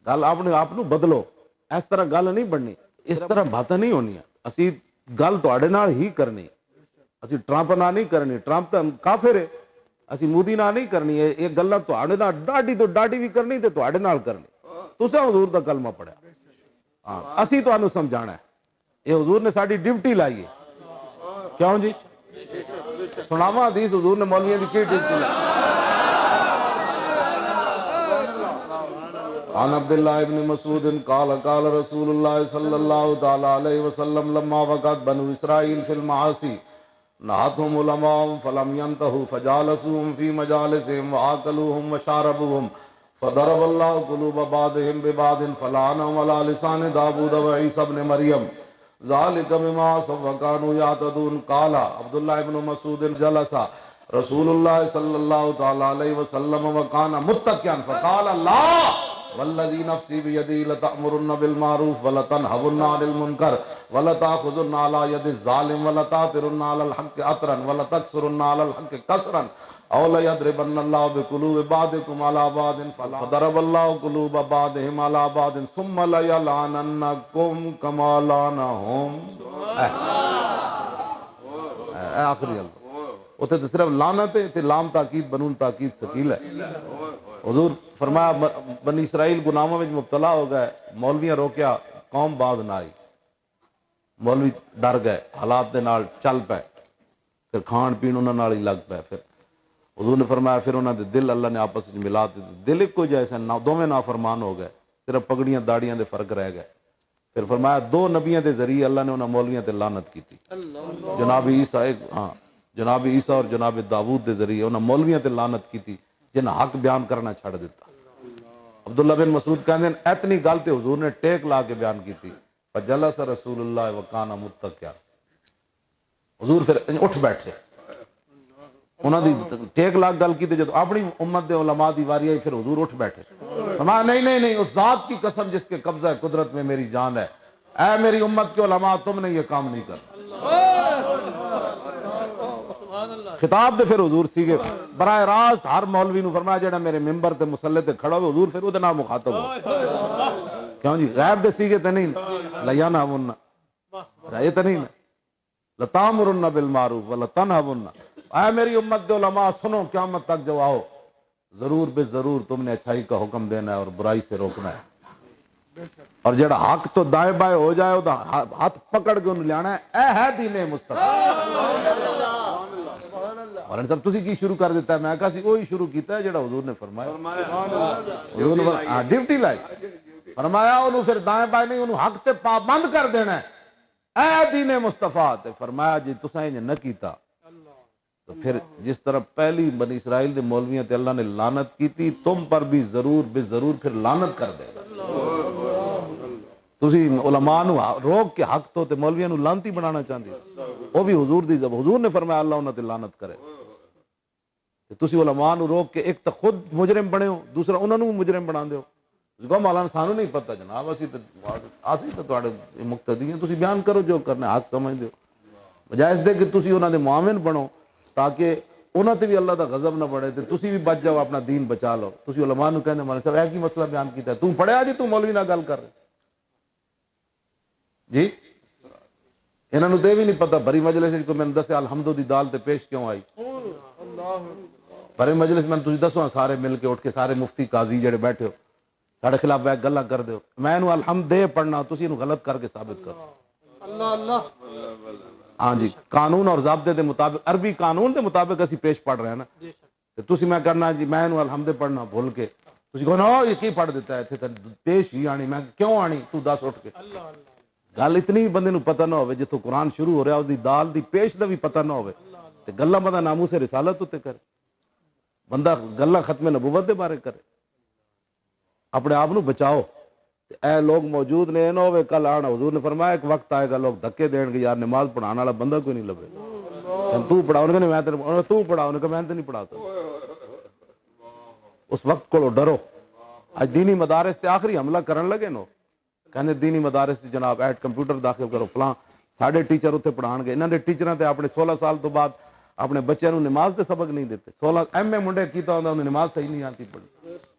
گل اپنے آپ نو بدلو، اس طرح گل نہیں بننی، اس طرح باتیں نہیں ہونی، اسی گل تواڈے نال ہی کرنی، اسی ٹرمپ نال نہیں کرنی، ٹرمپ تو کافر ہے، اسی مودی نال نہیں کرنی، یہ گلاں تواڈے نال ڈاڈی تو ڈاڈی بھی کرنی تے تواڈے نال کرنی، تساں حضور دا کلمہ پڑھیا، ہاں اسی تانوں سمجھانا ہے، یہ حضور نے ساری ڈیوٹی لائی ہے، کیوں جی؟ سناواں حدیث حضور نے مولویوں دی کی ڈیوٹی لائی؟ عن عبداللہ ابن مسعود قال قال رسول اللہ صلی اللہ تعالی علیہ وسلم لما وقعت بنو اسرائیل فی المعاصی نہتهم علماء فلم ينتهوا فجالسوهم في مجالسهم وآكلوهم وشاربوهم فضرب الله قلوب بعضهم ببعض فلعنهم على لسان داود وعيسى ابن مريم ذلك بما عصوا وكانوا يعتدون قال عبداللہ ابن مسعود جلس رسول اللہ صلی اللہ تعالی علیہ وسلم وكان متكئا فقال لا والذی نفسی بیدی لتأمرن بالمعروف ولتنہون عن المنکر ولتأخذن علی ید الظالم ولتأثرن علی الحق اثرا ولتکسرن علی الحق کسرا او لیضربن اللہ بقلوب بعضکم علی بعض فضرب اللہ قلوب بعضهم علی بعض ثم لیلعننکم کما لعنہم۔ آخری اللہ اتنے تو صرف لعنت ہے، لام تاکید بنون تاکید ثقیل ہے۔ حضور فرمایا بنی اسرائیل گناہوں میں مبتلا ہو گئے، مولویاں روکیا، قوم باز نہ آئی، مولوی ڈر گئے، حالات دے نال چل پے، پھر کھان پین انہاں نال ہی لگ پے، پھر حضور نے فرمایا پھر انہاں دے دل اللہ نے آپس میں ملا دیتے، دل ایک کو جیسے دوویں نافرمان ہو گئے، صرف پگڑیاں داڑیاں دے فرق رہ گئے۔ پھر فرمایا دو نبیوں دے ذریعے اللہ نے انہاں مولویاں تے لعنت کی تھی، جناب عیسیٰ جناب عیسیٰ اور جناب داود دے ذریعے انہاں مولویاں تے لعنت کی تھی جن حق بیان کرنا چھڑ دیتا۔ عبداللہ بن مسعود کہتے ہیں اتنی گل تے حضور نے ٹیک لا کے بیان کی تھی، فجلس رسول اللہ وکانا متکئا، حضور پھر اٹھ بیٹھے، انہاں دی ٹیک لا گل کی تے جب اپنی امت دے علماء دی واری آئی پھر حضور اٹھ بیٹھے، فرمایا نہیں اس ذات کی قسم جس کے قبضہ قدرت میں میری جان ہے، اے میری امت کے علماء تم نے یہ کام نہیں کرنا۔ خطاب دے پھر حضور سیگے براہ راست ہر مولوی نو فرمایا جڑا میرے ممبر تے مصلی تے کھڑا ہوئے حضور پھر او دے نال مخاطب ہو، کیوں جی غیب دے سیگے تے نہیں لینہون، یہ تے نہیں لتامرن بالمعروف ولتنہون، اے میری امت دے علماء سنو قیامت تک جو آؤ ضرور بے ضرور تم نے اچھائی کا حکم دینا ہے اور برائی سے روکنا ہے، اور جڑا حق تو دائیں بائیں ہو جائے وہ ہاتھ پکڑ کے انہوں لیانا ہے، اے ہے دین مصطفیٰ۔ اور ان سب تسی کی شروع کر دیتا ہے، میں کہا سی وہی شروع کیتا ہے جڑا حضور نے فرمایا، حضور نے ڈیوٹی لائی، فرمایا انہوں پھر دائیں بائیں نہیں، انہوں حق تے پابند کر دینا ہے، اے دین مصطفیٰ تے فرمایا جی تساں انہیں نہ کیتا تو پھر جس طرح پہلی بنی اسرائیل دے مولویاں تے اللہ نے لعنت کی تھی تم پر بھی ضرور بے ضرور پھر لعنت کر دے گا۔ تسی علماء نو روک کے حق تو تے مولویاں نو لعنتی بنانا چاہندے وہ بھی حضور دی زبان، حضور نے فرمایا اللہ انہاں تے لعنت کرے، تسی علماء نو روک کے ایک تو خود مجرم بنے ہو، دوسرا انہاں نو مجرم بنا دے ہو، کہو مولانا سانو نہیں پتہ جناب اسی تے تواڈے مقتدی ہیں، تسی بیان کرو جو کرنا حق سمجھ دیو، بجائے اس دے کہ تسی انہاں دے معاون بنو تاکہ انہاں تے بھی اللہ دا غضب نہ پڑے تے تسی بھی بچ جاؤ، اپنا دین بچا لو۔ تسی علماء نو کہندے مولانا صاحب اے کی مسئلہ بیان کیتا ہے، تو پڑھیا جی تو مولوی نال گل کر رہے جی، انہاں نو تے بھی نہیں پتہ بھری مجلس وچ کوئی میں دسے الحمد دی دال تے پیش کیوں آئی، بھری مجلس میں تسی دسو سارے مل کے اٹھ کے سارے مفتی قاضی جڑے بیٹھے ہو ساڈے خلاف بیک گلاں کر دیو، میں انہوں الحمد دے پڑھنا تسی انہوں غلط کر کے ثابت کرو، ہاں جی قانون اور ضابطے دے مطابق عربی قانون دے مطابق اسی پیش پڑھ رہے ہیں نا، تسی میں کرنا جی میں انہوں الحمد پڑھنا بھول کے تسی کہو نا یہ کی پڑھ دیتا ہے اتنے پیش ہی آنی، میں کیوں آنی تو دس اٹھ کے، گل اتنی بھی بندے نو پتہ نہ ہوئے جتوں قرآن شروع ہو رہا ہے اس دال دی پیش دا بھی پتہ نہ ہوئے تے گلاں بندہ ناموس رسالت تے کرے، بندہ گلاں ختم نبوت دے بارے کرے، اپنے آپ نو بچاؤ، اے لوگ موجود نے نہ ہوئے کل آنا، حضور نے فرمایا ایک وقت آئے گا لوگ دھکے دین گے یار نماز پڑھانے والا بندہ کوئی نہیں لبے، تو پڑھا انہوں نے میں تو پڑھا انہوں نے میں تو نہیں پڑھا سکتا، اس وقت کو ڈرو۔ آج دینی مدارس تے آخری حملہ کرن لگے نو کہنے دینی مدارس تے جناب ایٹ کمپیوٹر داخل کرو فلاں ساڑھے ٹیچر اتنے پڑھان گے، انہوں نے ٹیچراں تے اپنے 16 سال تو بعد اپنے بچے نو نماز تے سبق نہیں دیتے، 16 ایم اے منڈے کیتا ہوندا انہوں نماز صحیح نہیں آتی پڑھی،